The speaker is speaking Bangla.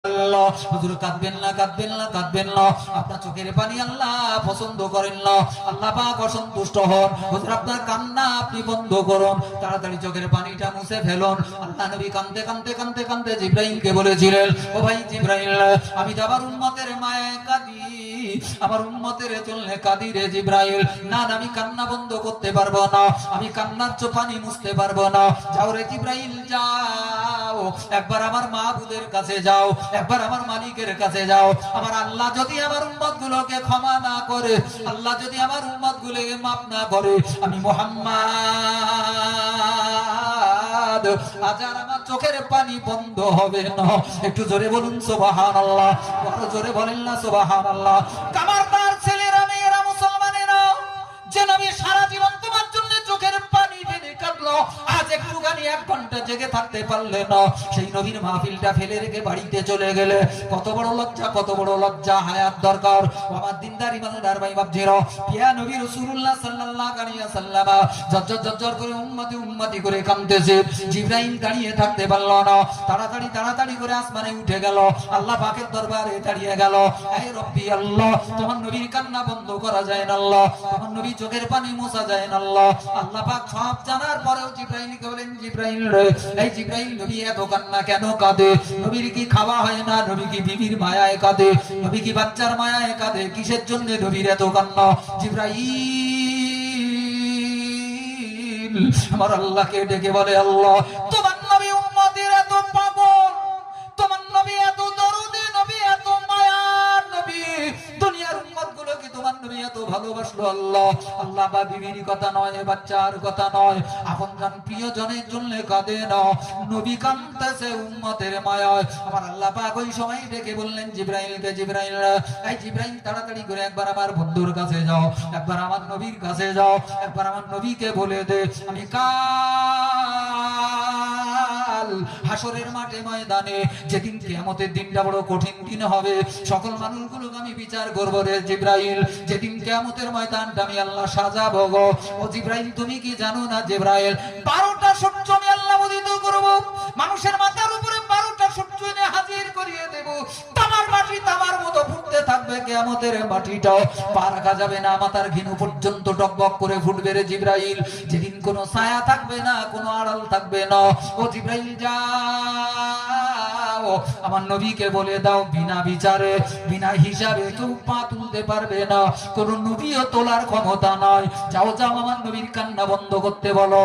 হুজুর কাঁদবেন না, কাঁদবেন না, কাঁদবেন না, আপনার চোখের পানি আল্লাহ পছন্দ করেন না, আল্লাহ পাক অসন্তুষ্ট হন। হুজুর আপনার কান্না আপনি বন্ধ করুন, তাড়াতাড়ি চোখের পানিটা মুছে ফেলুন। আল্লাহ নবী কাঁদতে কাঁদতে কাঁদতে কাঁদতে জিবরাইলকে বলেছিলেন, ও ভাই জিবরাইল, আমি তো আমার উম্মতের মায়ায় কাঁদি, আমার উম্মতের জন্য কাঁদি রে জিবরাইল। না না, আমি কান্না বন্ধ করতে পারবো না, আমি কান্নার পানি মুছতে পারবো না। যাও রে জিবরাইল যাও, একবার আমার মাহবুদের কাছে যাও, একবার আমার মালিকের কাছে যাও। আমার আল্লাহ যদি আমার উম্মত গুলোকে ক্ষমা না করে, আল্লাহ যদি আমার উম্মত গুলোকে মাফ না করে, আমি মুহাম্মদ আজ আর আমার চোখের পানি বন্ধ হবে না। একটু জোরে বলুন সুবহানাল্লাহ, বড় জোরে বলেন না সুবহানাল্লাহ। কামারদার ছেলেরা, মেয়েরা, মুসলমানেরা, যে নবী সারা জীবন তোমার জন্য চোখের পানি ফেলে কাঁদলো, আজ একটুখানি 1 ঘন্টা জেগে থাকতে পারলে না, সেই নবীর মাহফিলটা ফেলে রেখে বাড়িতে চলে গেলে কত বড় লজ্জা, কত বড় লজ্জা। হায়াত দরকার আমার দিনদার ইমানদার ভাই বাপজিরা। প্রিয় নবী রাসূলুল্লাহ সাল্লাল্লাহু আলাইহি ওয়াসাল্লাম জজ্জর জজ্জর করে উম্মতি উম্মতি করে কাঁদতেছে। জিবরাইল দাঁড়িয়ে থাকতে পারল না, তাড়াতাড়ি তাড়াতাড়ি করে আসমানে উঠে গেল, আল্লাহ পাকের দরবারে দাঁড়িয়ে গেল। হে রব্বি আল্লাহ, তোমার নবীর কান্না বন্ধ করা যায় না আল্লাহ, তোমার নবী চোখের পানি মোছা যায় না আল্লাহ। আল্লাহ পাক সব জানার পরেও জিবরাইলকে বলেন, জিবরাইল রে, এই জিবরাইল, নবী এত কান্না কেন কাঁদে? নবীর কি খাওয়া হয় না? নবী কি বিবির মায়ায় কাঁদে? নবী কি বাচ্চার মায়ায় কাঁদে? কিসের জন্য নবীর এত কান্না? জিবরাইল আমার আল্লাহকে ডেকে বলে, আল্লাহ, তোমার নবী উম্মতের এত পাগল, তোমার নবী এত দরদী নবী, এত মায়ার নবী, দুনিয়ার উম্মত গুলোকে তোমার নবী এত ভালোবাসলো আল্লাহ। আল্লাহ বা বিবির কথা নয়, বাচ্চার কথা নয়, আপনজন প্রিয়জনের জন্য কাঁদে না, নবী কাঁদতেছে উম্মতের মায়ায়। আমার আল্লাহ পাক ওই সময় ডেকে বললেন জিবরাইলকে, জিবরাইল, এই জিবরাইল, তাড়াতাড়ি করে একবার আমার বন্ধুর কাছে যাও, একবার আমার নবীর কাছে যাও, একবার আমার নবীকে বলে দে, আমি কাল হাসরের মাঠে ময়দানে, যেদিন কিয়ামতের দিনটা বড় কঠিন দিন হবে, সকল মানুষগুলোকে আমি বিচার করব রে জিবরাইল, যেদিন কিয়ামতের ময়দানটা আমি আল্লাহ সাজাবো গো। ও জিবরাইল, তুমি কি জানো না জিবরাইল, 12টা সূর্য আমি আল্লাহ উদিত করব, মানুষের মাথার উপরে 12টা সূর্য এনে হাজির করিয়ে দেব, তামার মাটি তামার মতো ফুটতে থাকবে, কিয়ামতের মাটিটাও পা রাখা যাবে না, মাথার ঘিনু পর্যন্ত টকবক করে ফুটবে রে জিবরাইল, যেদিন কোনো ছায়া থাকবে না, কোনো আড়াল থাকবে না। ও জিবরাইল যাও, আমার নবীকে বলে দাও, বিনা বিচারে বিনা হিসাবে কেউ পা তুলতে পারবে না, কোন নবীও তোলার ক্ষমতা নয়। যাও যাও, আমার নবীর কান্না বন্ধ করতে বলো।